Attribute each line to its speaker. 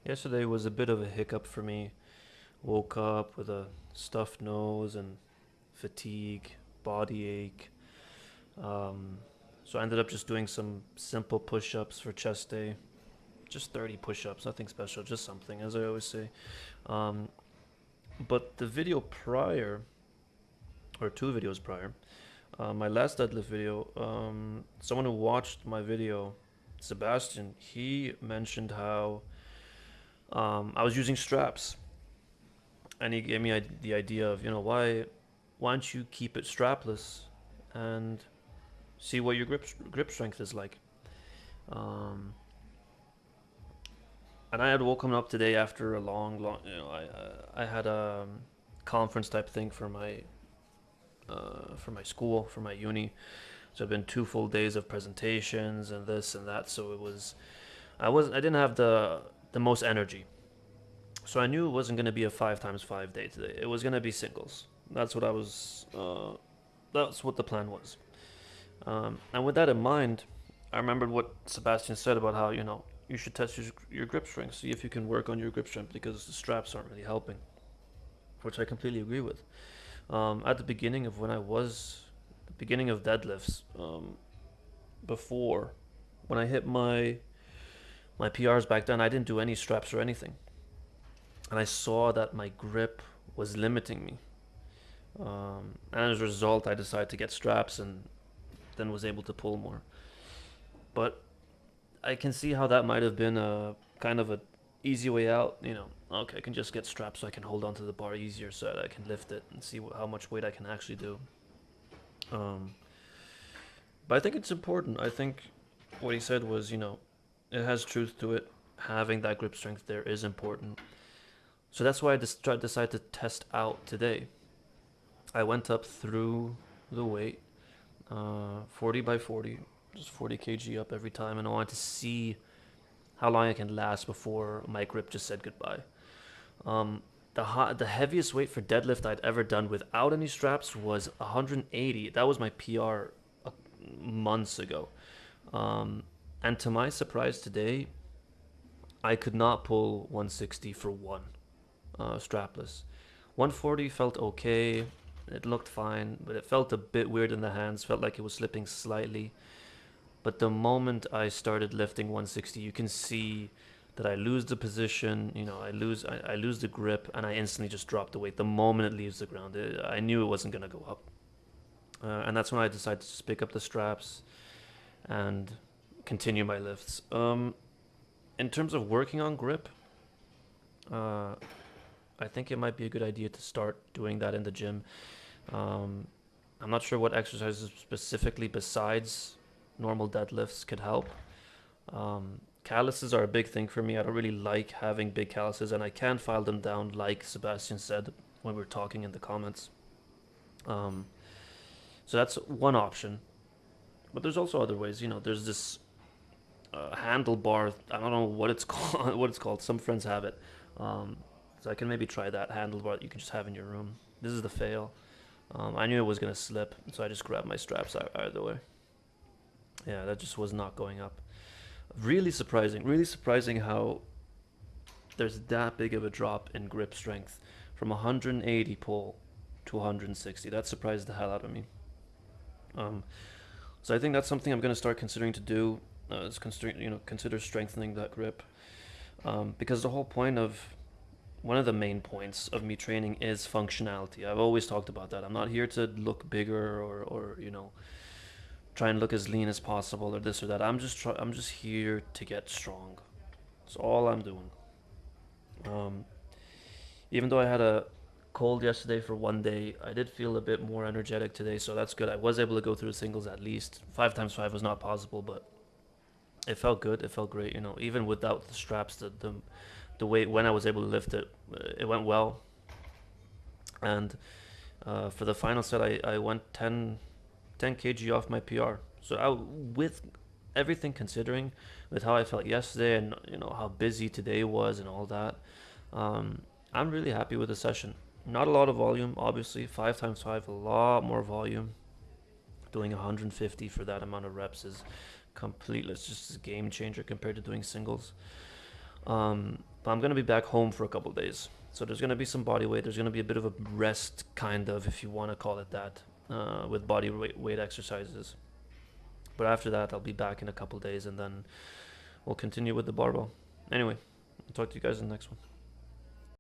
Speaker 1: Yesterday was a bit of a hiccup for me. Woke up with a stuffed nose and fatigue, body ache. Um, so I ended up just doing some simple push ups for chest day. Just 30 push ups, nothing special, just something, as I always say. Um, but the video prior, or two videos prior, my last deadlift video, someone who watched my video, Sebastian, he mentioned how I was using straps, and he gave me the idea of, why don't you keep it strapless and see what your grip strength is like. Um, and I had woken up today after a long, I had a conference type thing for my school, for my uni. So it'd been 2 full days of presentations and this and that. So I didn't have the most energy. So I knew it wasn't going to be a 5 times 5 day today. It was going to be singles. That's what I was. That's what the plan was. And with that in mind, I remembered what Sebastian said about how you should test your grip strength, see if you can work on your grip strength because the straps aren't really helping, which I completely agree with. At the beginning of when I was the beginning of deadlifts, before when I hit my PRs back then, I didn't do any straps or anything, and I saw that my grip was limiting me. And as a result, I decided to get straps and then was able to pull more. But I can see how that might have been a kind of a easy way out. Okay, I can just get straps so I can hold onto the bar easier, so that I can lift it and see how much weight I can actually do. Um, but I think it's important. I think what he said was, it has truth to it. Having that grip strength there is important. So that's why I decided to test out today. I went up through the weight, 40 by 40, just 40 kg up every time, and I wanted to see how long I can last before my grip just said goodbye. Um, the heaviest weight for deadlift I'd ever done without any straps was 180. That was my PR months ago. Um, and to my surprise today, I could not pull 160 for one, strapless. 140 felt okay. It looked fine, but it felt a bit weird in the hands. Felt like it was slipping slightly. But the moment I started lifting 160, you can see that I lose the position. I lose the grip, and I instantly just drop the weight the moment it leaves the ground. I knew it wasn't gonna go up, and that's when I decided to just pick up the straps and continue my lifts. In terms of working on grip, uh, I think it might be a good idea to start doing that in the gym. Um, I'm not sure what exercises specifically besides normal deadlifts could help. Calluses are a big thing for me. I don't really like having big calluses, and I can file them down, like Sebastian said when we were talking in the comments. Um, so that's one option. But there's also other ways. There's this handlebar. I don't know what it's called. What it's called. Some friends have it. Um, so I can maybe try that handlebar that you can just have in your room. This is the fail. I knew it was gonna slip, so I just grabbed my straps either way. Yeah, that just was not going up. Really surprising. Really surprising how there's that big of a drop in grip strength from 180 pull to 160. That surprised the hell out of me. Um, so I think that's something I'm going to start considering to do. Is consider strengthening that grip, because the whole point of one of the main points of me training is functionality. I've always talked about that. I'm not here to look bigger or try and look as lean as possible or this or that. I'm just here to get strong. That's all I'm doing. Um, Even though I had a cold yesterday for one day, I did feel a bit more energetic today, so that's good. I was able to go through the singles at least. 5 times 5 was not possible, but it felt good. It felt great. Even without the straps, the weight when I was able to lift it, it went well. And for the final set, I went 10 kg off my PR. So with everything considering, with how I felt yesterday and how busy today was and all that, um, I'm really happy with the session. Not a lot of volume, obviously. 5 times 5, a lot more volume. Doing 150 for that amount of reps is completely, it's just a game changer compared to doing singles. But I'm gonna be back home for a couple days, so there's gonna be some body weight. There's gonna be a bit of a rest, kind of, if you want to call it that, with body weight exercises. But after that, I'll be back in a couple days, and then we'll continue with the barbell. Anyway, I'll talk to you guys in the next one.